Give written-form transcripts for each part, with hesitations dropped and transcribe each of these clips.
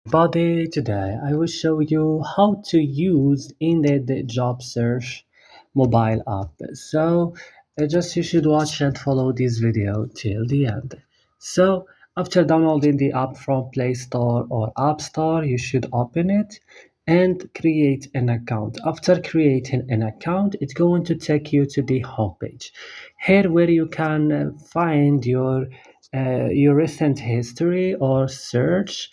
Buddy, today I will show you how to use Indeed job search mobile app. Just you should watch and follow this video till the end. So after downloading the app from Play Store or App Store, you should open it and create an account. After creating an account, it's going to take you to the homepage. Here where you can find your recent history or search,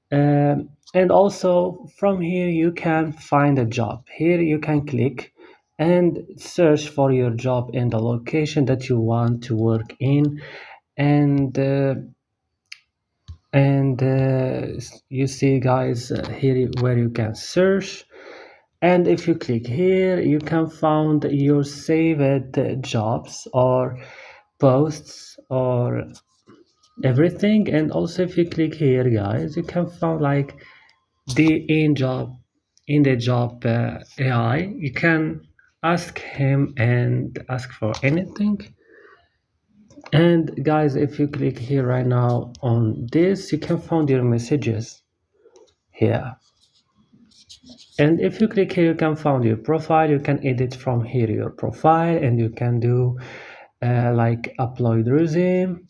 and also from here you can find a job. Here you can click and search for your job in the location that you want to work in, and you see guys, here where you can search, and if you click here you can find your saved jobs or posts or everything. And also if you click here guys, you can find like the in the job AI. You can ask him and ask for anything. And guys, if you click here right now on this, you can find your messages here. And if you click here, you can find your profile. You can edit from here your profile, and you can do like upload resume,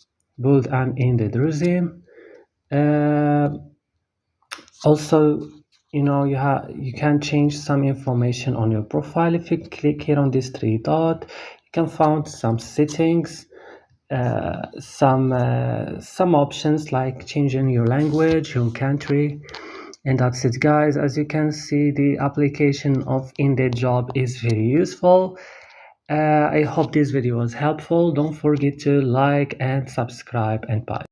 build an ended resume. Also, you can change some information on your profile. If you click here on this three dot, you can find some settings, some options like changing your language, your country, and that's it guys. As you can see, the application of Indeed job is very useful. I hope this video was helpful. Don't forget to like and subscribe, and bye.